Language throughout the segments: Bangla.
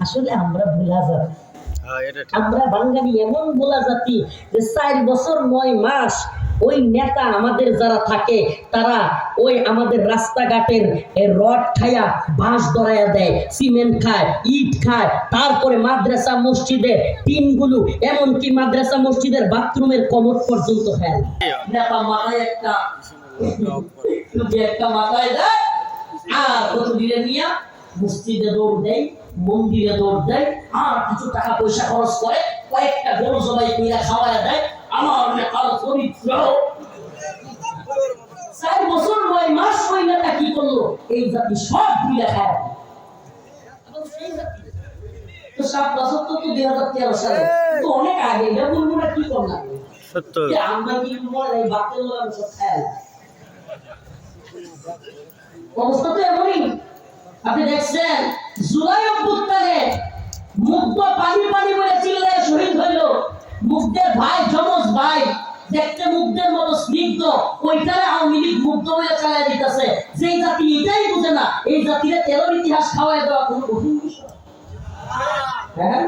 আসলে আমরা ভুলা জাতি, আমরা বাঙালি এমন ভোলা জাতি যে 4 বছর 9 মাস ওই নেতা আমাদের যারা থাকে তারা ওই আমাদের রাস্তাঘাটের রড খায়া বাঁশ ধরাইয়া দেয়, সিমেন্ট খায়, ইট খায়, তারপরে মাদ্রাসা মসজিদের টিনগুলো, এমনকি মাদ্রাসা মসজিদের বাথরুমের কমোড পর্যন্ত খায়। নেতা মাথায় একটা মাথায় দেয় আর কত দিনে নিয়ে মসজিদে দৌড় দেয়, মন্দিরে দৌড় দেয়, আর কিছু টাকা পয়সা খরচ করে কয়েকটা গরু জবাই করে খাওয়ায় দেয়। আমার নেতার চরিত্র 4 বছর 9 মাস ওই নেতা কি করলো? এই জাতি সব মিলে খায়। তো 7 বছর তো 2013 সালে, তো অনেক আগে, এটা বলবো না কি করলাম সত্য, আমরা কি বলবো এই বাতের লোক সব খায়। অবস্থা তো এমনই। আপনি দেখছেন জুলাই অভ্যুত্থানে মুগ্ধ পানি পানি বলে চিল্লায় শহীদ হইল। মুগ্ধের ভাই, যমজ ভাই, দেখতে মুগ্ধের মতো স্নিগ্ধ, ওইটারে আওয়ামী লীগ মুগ্ধ হয়ে চালিয়ে দিতেছে। যেই জাতি এটাই বুঝে না, এই জাতির 13 ইতিহাস খাওয়াই দেওয়া কোনো কঠিন বিষয়। হ্যাঁ,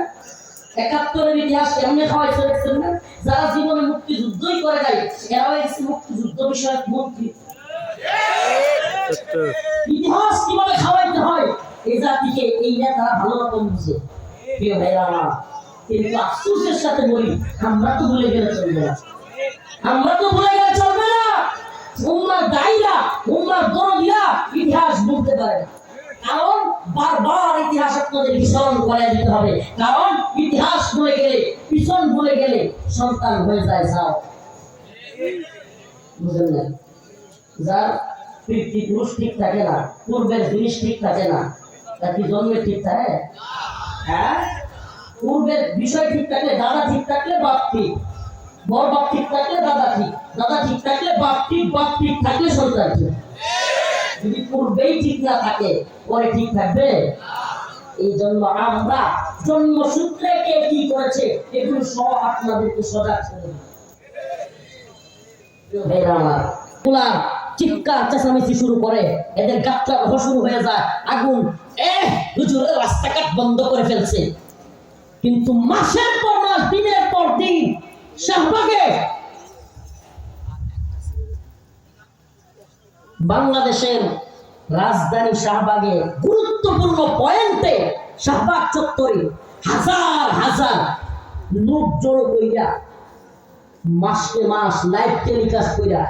71-এর ইতিহাস কেমনে খাওয়াইছে দেখছেন না? যারা জীবনে মুক্তিযুদ্ধই করে নাই এরাও এসে মুক্তিযুদ্ধ বিষয়ক মন্ত্রী। ইতিহাস কিভাবে খাওয়াইতে হয় এই জাতিকে এই নেতারা ভালো রকম বুঝে। প্রিয় ভাইরা আমার, কিন্তু আফসোসের সাথে বলি আমরা তো ভুলে গেলে চলবে না, আমরা তো ভুলে গেলে চলবে না। উম্মার দায়ীরা, উম্মার দরদিরা ইতিহাস বলতে পারে, কারণ বারবার ইতিহাস আপনাদের স্মরণ করে দিতে হবে। কারণ ইতিহাস ভুলে গেলে, পিছন ভুলে গেলে সন্তান হয়ে যায় যাও, বুঝলেন না? যার পিতৃপুরুষ ঠিক থাকে না, পূর্বের জিনিস ঠিক থাকে না, তার কি জন্মে ঠিক থাকে? হ্যাঁ, পূর্বের বিষয় ঠিক থাকলে, দাদা ঠিক থাকলে বাপ ঠিক, বড় বাপ ঠিক থাকলে দাদা ঠিক, দাদা ঠিক থাকলে বাপ ঠিক, বাপ ঠিক থাকলে সন্তান ঠিক। যদি পূর্বেই ঠিক না থাকে পরে ঠিক থাকবে? এই জন্য আমরা জন্মসূত্রে কে কি করেছে এগুলো সব আপনাদেরকে সজাগ করে দিই। চিৎকার চেঁচামেচি শুরু করে, এদের গাত্রা শুরু হয়ে যায়, আগুন হুজুরের রাস্তাঘাট বন্ধ করে ফেলছে। কিন্তু মাসের পর মাস, দিনের পর দিন শাহবাগে, বাংলাদেশের রাজধানী শাহবাগে গুরুত্বপূর্ণ পয়েন্টে, শাহবাগ চত্বরে হাজার হাজার লোক জড়ো কইরা মাসকে মাস লাইভ টেলিকাস্ট কইরা